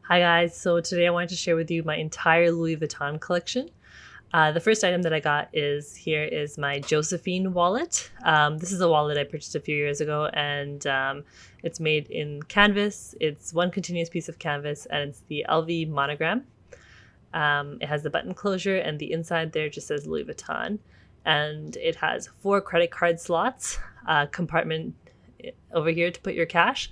Hi guys, so today I wanted to share with you my entire Louis Vuitton collection. The first item that I got is my Josephine wallet. This is a wallet I purchased a few years ago, and it's made in canvas. It's one continuous piece of canvas, and it's the LV monogram. It has the button closure, and the inside there just says Louis Vuitton. And it has 4 credit card slots, a compartment over here to put your cash,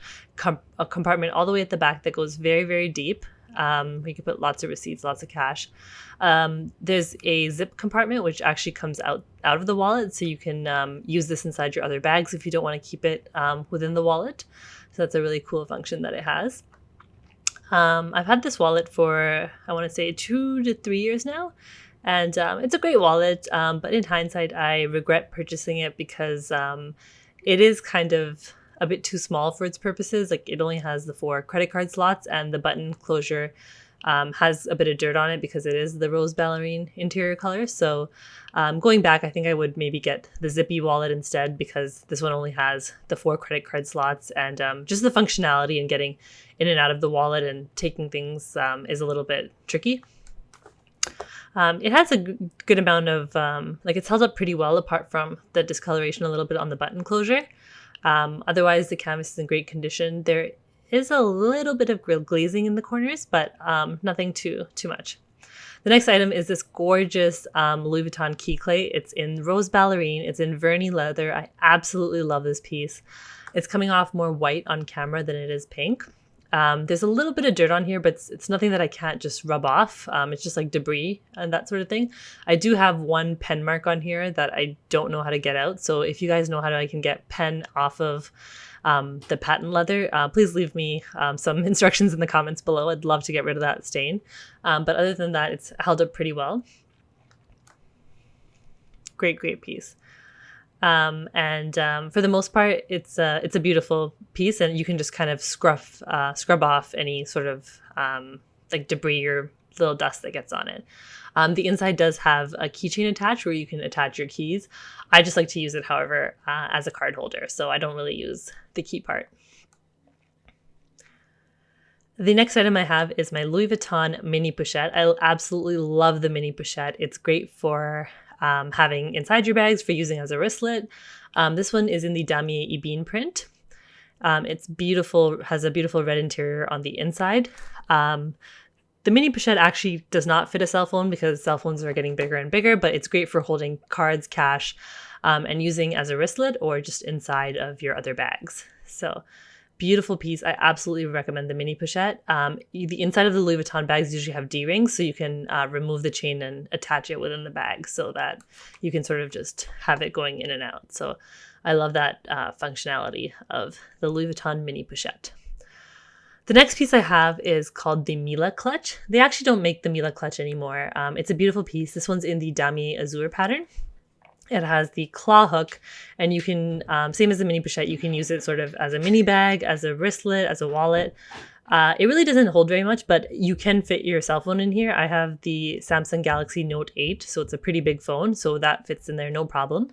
a compartment all the way at the back that goes very, very deep. You can put lots of receipts, lots of cash. There's a zip compartment which actually comes out of the wallet, so you can use this inside your other bags if you don't want to keep it within the wallet. So that's a really cool function that it has. I've had this wallet for, I want to say, 2 to 3 years now. And it's a great wallet, but in hindsight, I regret purchasing it because it is kind of a bit too small for its purposes. Like, it only has the 4 credit card slots, and the button closure has a bit of dirt on it because it is the rose ballerine interior color. So going back, I think I would maybe get the zippy wallet instead, because this one only has the 4 credit card slots, and just the functionality and getting in and out of the wallet and taking things is a little bit tricky. It has a good amount of, it's held up pretty well apart from the discoloration a little bit on the button closure. Otherwise, the canvas is in great condition. There is a little bit of glazing in the corners, but nothing too much. The next item is this gorgeous Louis Vuitton key clay. It's in rose ballerine. It's in Vernis leather. I absolutely love this piece. It's coming off more white on camera than it is pink. There's a little bit of dirt on here, but it's nothing that I can't just rub off. It's just like debris and that sort of thing. I do have one pen mark on here that I don't know how to get out. So if you guys know how I can get pen off of the patent leather, please leave me some instructions in the comments below. I'd love to get rid of that stain. But other than that, it's held up pretty well. Great piece. For the most part, it's a beautiful piece, and you can just kind of scrub off any sort of like debris or little dust that gets on it. The inside does have a keychain attached where you can attach your keys. I just like to use it, however, as a card holder, so I don't really use the key part. The next item I have is my Louis Vuitton Mini Pochette. I absolutely love the Mini Pochette. It's great for having inside your bags, for using as a wristlet. This one is in the Damier Ebene print. It's beautiful, has a beautiful red interior on the inside. The Mini Pochette actually does not fit a cell phone because cell phones are getting bigger and bigger, but it's great for holding cards, cash, and using as a wristlet or just inside of your other bags. So beautiful piece. I absolutely recommend the Mini Pochette. The inside of the Louis Vuitton bags usually have D-rings, so you can remove the chain and attach it within the bag so that you can sort of just have it going in and out. So I love that functionality of the Louis Vuitton Mini Pochette. The next piece I have is called the Milla Clutch. They actually don't make the Milla Clutch anymore. It's a beautiful piece. This one's in the Damier Azur pattern. It has the claw hook, and you can, same as the Mini Pochette, you can use it sort of as a mini bag, as a wristlet, as a wallet. It really doesn't hold very much, but you can fit your cell phone in here. I have the Samsung Galaxy Note 8, so it's a pretty big phone, so that fits in there no problem.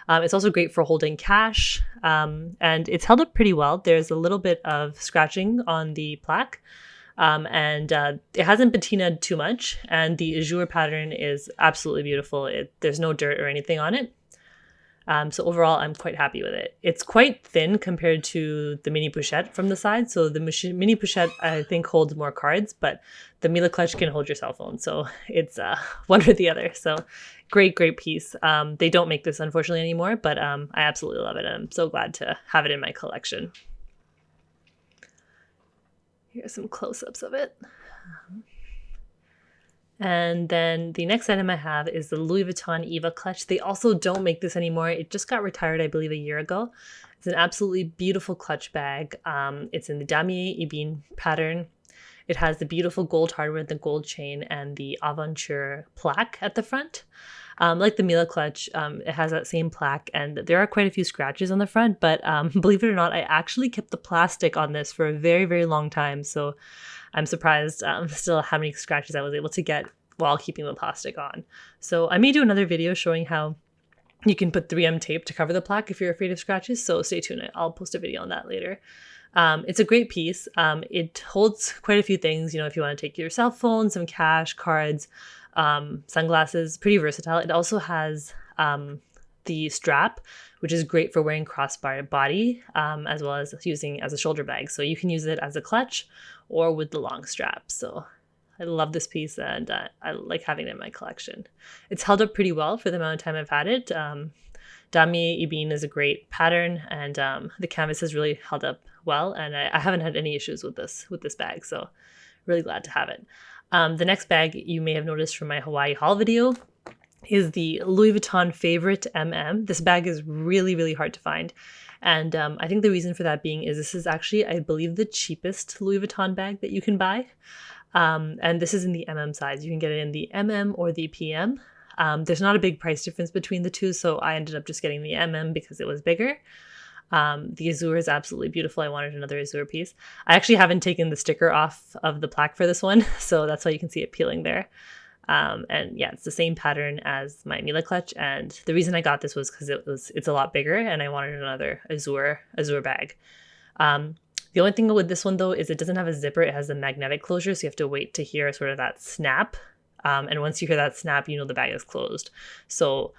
It's also great for holding cash, and it's held up pretty well. There's a little bit of scratching on the plaque, and it hasn't patinaed too much, and the azure pattern is absolutely beautiful. There's no dirt or anything on it. So overall, I'm quite happy with it. It's quite thin compared to the Mini Pochette from the side. So the Mini Pochette, I think, holds more cards, but the Milla Clutch can hold your cell phone. So it's one or the other. So great piece. They don't make this, unfortunately, anymore, but I absolutely love it. And I'm so glad to have it in my collection. Here's some close-ups of it. And then the next item I have is the Louis Vuitton Eva Clutch. They also don't make this anymore. It just got retired, I believe, a year ago. It's an absolutely beautiful clutch bag. It's in the Damier Ebene pattern. It has the beautiful gold hardware, the gold chain, and the Aventure plaque at the front. Like the Milla Clutch, it has that same plaque, and there are quite a few scratches on the front, but believe it or not, I actually kept the plastic on this for a very, very long time, so I'm surprised still how many scratches I was able to get while keeping the plastic on. So I may do another video showing how you can put 3M tape to cover the plaque if you're afraid of scratches, so stay tuned. I'll post a video on that later. It's a great piece. It holds quite a few things, if you want to take your cell phone, some cash, cards, sunglasses, pretty versatile. It also has the strap, which is great for wearing crossbody, as well as using as a shoulder bag. So you can use it as a clutch or with the long strap. So I love this piece, and I like having it in my collection. It's held up pretty well for the amount of time I've had it. Damier Ebene is a great pattern, and the canvas has really held up well, and I haven't had any issues with this bag, so really glad to have it. The next bag you may have noticed from my Hawaii haul video is the Louis Vuitton Favorite MM. This bag is really, really hard to find, and I think the reason for that being is this is actually, I believe, the cheapest Louis Vuitton bag that you can buy, and this is in the MM size. You can get it in the MM or the PM. There's not a big price difference between the two, so I ended up just getting the MM because it was bigger. The azure is absolutely beautiful. I wanted another azure piece. I actually haven't taken the sticker off of the plaque for this one, so that's why you can see it peeling there. And yeah, it's the same pattern as my Milla Clutch, and the reason I got this was because it's a lot bigger, and I wanted another azure bag. The only thing with this one though is it doesn't have a zipper. It has a magnetic closure, so you have to wait to hear sort of that snap. And once you hear that snap, the bag is closed. So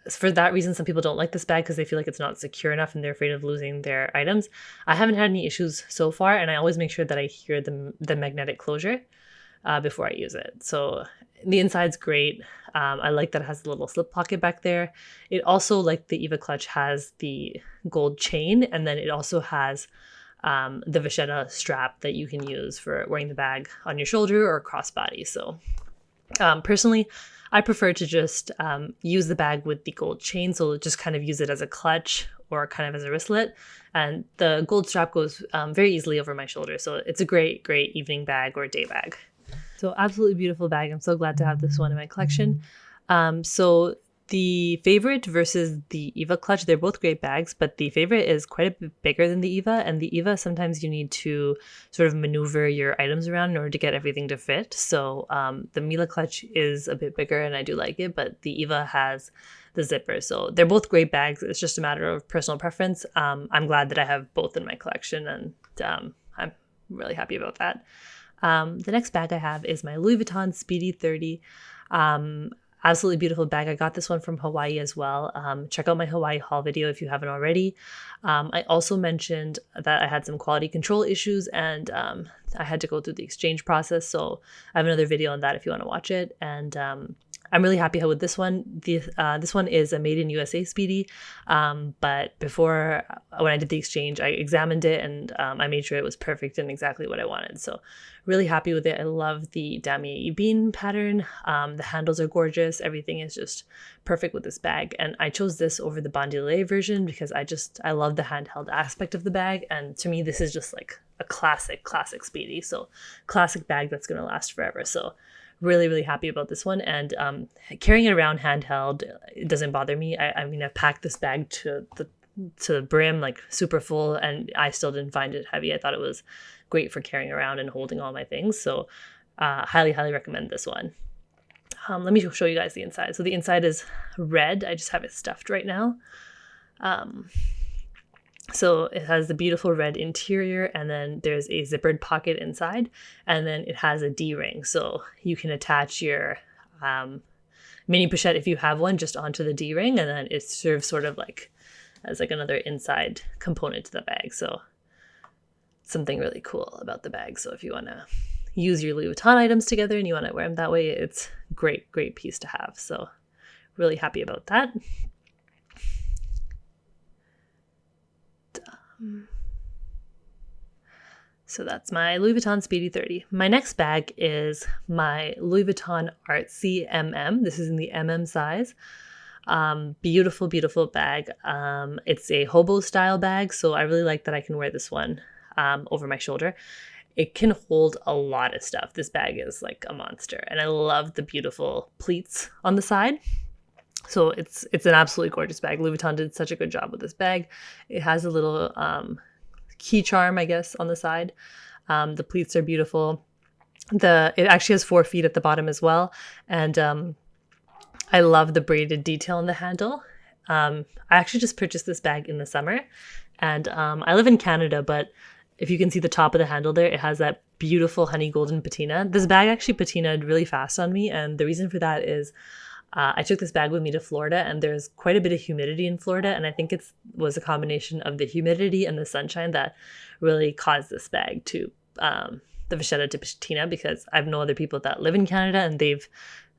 for that reason, some people don't like this bag because they feel like it's not secure enough and they're afraid of losing their items. I haven't had any issues so far, and I always make sure that I hear the magnetic closure before I use it. So the inside's great. I like that it has a little slip pocket back there. It also, like the Eva Clutch, has the gold chain, and then it also has the vachetta strap that you can use for wearing the bag on your shoulder or crossbody. So personally, I prefer to just use the bag with the gold chain. So just kind of use it as a clutch or kind of as a wristlet. And the gold strap goes very easily over my shoulder. So it's a great, great evening bag or day bag. So absolutely beautiful bag. I'm so glad to have this one in my collection. So the Favorite versus the Eva Clutch, they're both great bags, but the Favorite is quite a bit bigger than the Eva, and the Eva, sometimes you need to sort of maneuver your items around in order to get everything to fit. So the Milla Clutch is a bit bigger, and I do like it, but the Eva has the zipper. So they're both great bags. It's just a matter of personal preference. I'm glad that I have both in my collection, and I'm really happy about that. The next bag I have is my Louis Vuitton Speedy 30. Absolutely beautiful bag. I got this one from Hawaii as well. Check out my Hawaii haul video if you haven't already. I also mentioned that I had some quality control issues, and I had to go through the exchange process. So I have another video on that if you want to watch it. And I'm really happy with this one. This one is a made in USA Speedy, but before, when I did the exchange, I examined it, and I made sure it was perfect and exactly what I wanted. So really happy with it. I love the Damier Ebene pattern. The handles are gorgeous. Everything is just perfect with this bag. And I chose this over the bandolier version because I love the handheld aspect of the bag. And to me, this is just like a classic Speedy. So classic bag that's going to last forever. So really, really happy about this one. And carrying it around handheld, it doesn't bother me. I mean, I've packed this bag to the brim, like super full, and I still didn't find it heavy. I thought it was great for carrying around and holding all my things. So highly, highly recommend this one. Let me show you guys the inside. So the inside is red. I just have it stuffed right now. So it has the beautiful red interior, and then there's a zippered pocket inside, and then it has a D-ring. So you can attach your mini pochette, if you have one, just onto the D-ring, and then it serves sort of like as like another inside component to the bag. So something really cool about the bag. So if you want to use your Louis Vuitton items together and you want to wear them that way, it's great piece to have. So really happy about that. So that's my Louis Vuitton Speedy 30. My next bag is my Louis Vuitton Artsy MM. This is in the MM size. Beautiful, beautiful bag. It's a hobo style bag, so I really like that I can wear this one over my shoulder. It can hold a lot of stuff. This bag is like a monster, and I love the beautiful pleats on the side. So it's an absolutely gorgeous bag. Louis Vuitton did such a good job with this bag. It has a little key charm, I guess, on the side. The pleats are beautiful. It actually has 4 feet at the bottom as well. And I love the braided detail on the handle. I actually just purchased this bag in the summer, And I live in Canada, but if you can see the top of the handle there, it has that beautiful honey golden patina. This bag actually patinaed really fast on me, and the reason for that is I took this bag with me to Florida, and there's quite a bit of humidity in Florida, and I think it was a combination of the humidity and the sunshine that really caused this bag to the vachetta to patina, because I have no other people that live in Canada, and they've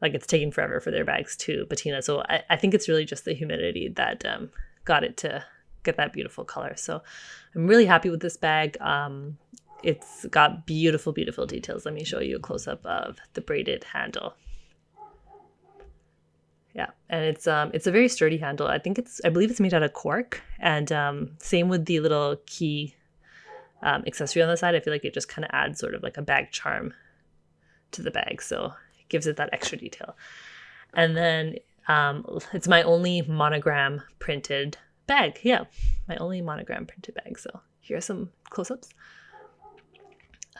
it's taking forever for their bags to patina. So I think it's really just the humidity that got it to get that beautiful color. So I'm really happy with this bag. It's got beautiful, beautiful details. Let me show you a close-up of the braided handle. Yeah, and it's a very sturdy handle. I believe it's made out of cork, and same with the little key accessory on the side. I feel like it just kind of adds sort of like a bag charm to the bag, so it gives it that extra detail. And then it's my only monogram printed bag. Yeah, my only monogram printed bag. So here are some close-ups.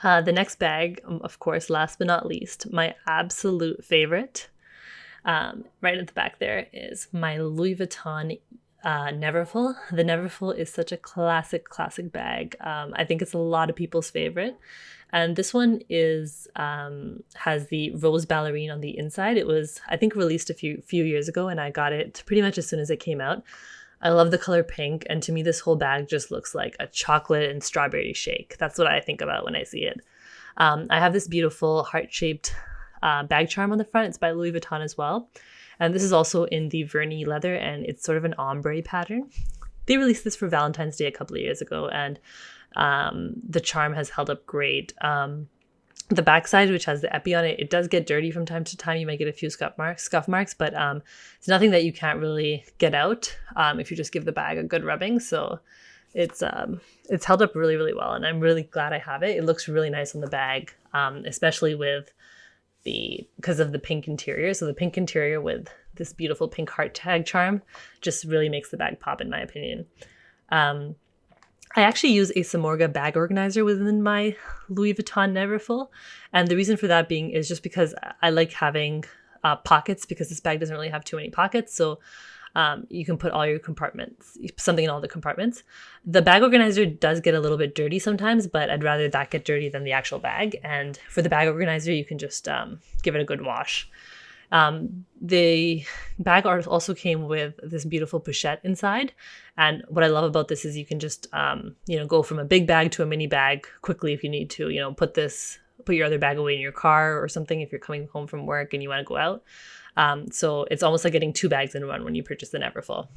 The next bag, of course, last but not least, my absolute favorite. Right at the back there is my Louis Vuitton Neverfull. The Neverfull is such a classic bag. I think it's a lot of people's favorite. And this one is has the rose ballerine on the inside. It was, I think, released a few years ago, and I got it pretty much as soon as it came out. I love the color pink, and to me this whole bag just looks like a chocolate and strawberry shake. That's what I think about when I see it. I have this beautiful heart-shaped bag charm on the front. It's by Louis Vuitton as well. And this is also in the Vernis leather, and it's sort of an ombre pattern. They released this for Valentine's Day a couple of years ago, and the charm has held up great. The backside, which has the epi on it, it does get dirty from time to time. You might get a few scuff marks, but it's nothing that you can't really get out if you just give the bag a good rubbing. So it's held up really, really well, and I'm really glad I have it. It looks really nice on the bag, especially because of the pink interior. So the pink interior with this beautiful pink heart tag charm just really makes the bag pop, in my opinion. I actually use a Samorga bag organizer within my Louis Vuitton Neverfull. And the reason for that being is just because I like having pockets, because this bag doesn't really have too many pockets. So you can put all your compartments, something in all the compartments. The bag organizer does get a little bit dirty sometimes, but I'd rather that get dirty than the actual bag. And for the bag organizer, you can just give it a good wash. The bag also came with this beautiful pochette inside. And what I love about this is you can just, go from a big bag to a mini bag quickly if you need to, put your other bag away in your car or something if you're coming home from work and you want to go out. So it's almost like getting two bags in one when you purchase the Neverfull.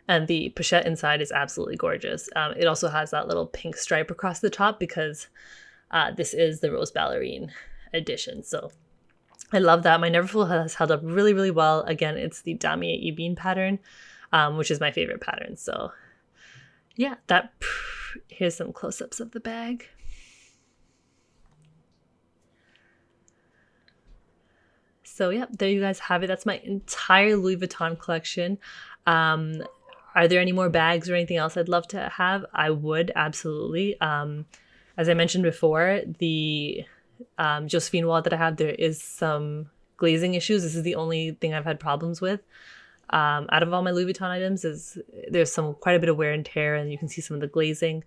And the pochette inside is absolutely gorgeous. It also has that little pink stripe across the top because this is the Rose Ballerine edition. So I love that. My Neverfull has held up really, really well. Again, it's the Damier E-bean pattern, which is my favorite pattern. So yeah, here's some close-ups of the bag. So yeah, there you guys have it. That's my entire Louis Vuitton collection. Are there any more bags or anything else I'd love to have? I would, absolutely. As I mentioned before, the Josephine Wallet that I have, there is some glazing issues. This is the only thing I've had problems with. Out of all my Louis Vuitton items, there's quite a bit of wear and tear, and you can see some of the glazing.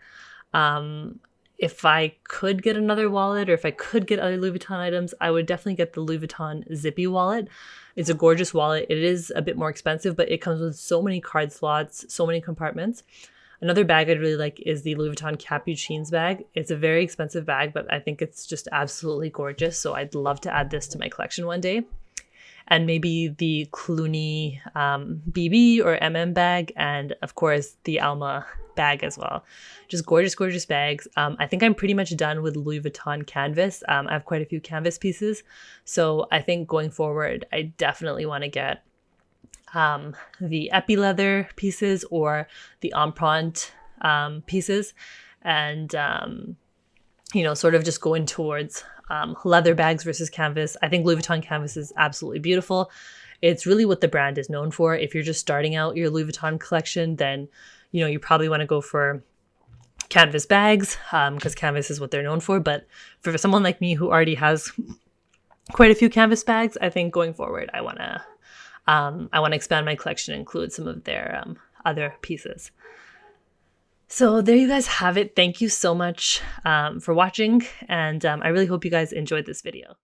If I could get another wallet, or if I could get other Louis Vuitton items, I would definitely get the Louis Vuitton Zippy wallet. It's a gorgeous wallet. It is a bit more expensive, but it comes with so many card slots, so many compartments. Another bag I'd really like is the Louis Vuitton Capuchins bag. It's a very expensive bag, but I think it's just absolutely gorgeous. So I'd love to add this to my collection one day. And maybe the Clooney BB or MM bag, and of course the Alma bag as well. Just gorgeous, gorgeous bags. I think I'm pretty much done with Louis Vuitton canvas. I have quite a few canvas pieces. So I think going forward, I definitely want to get the epi leather pieces or the empreinte pieces, and sort of just going towards leather bags versus canvas. I think Louis Vuitton canvas is absolutely beautiful. It's really what the brand is known for. If you're just starting out your Louis Vuitton collection, then you probably want to go for canvas bags because canvas is what they're known for. But for someone like me who already has quite a few canvas bags, I think going forward, I want to expand my collection and include some of their other pieces. So there you guys have it. Thank you so much for watching, and I really hope you guys enjoyed this video.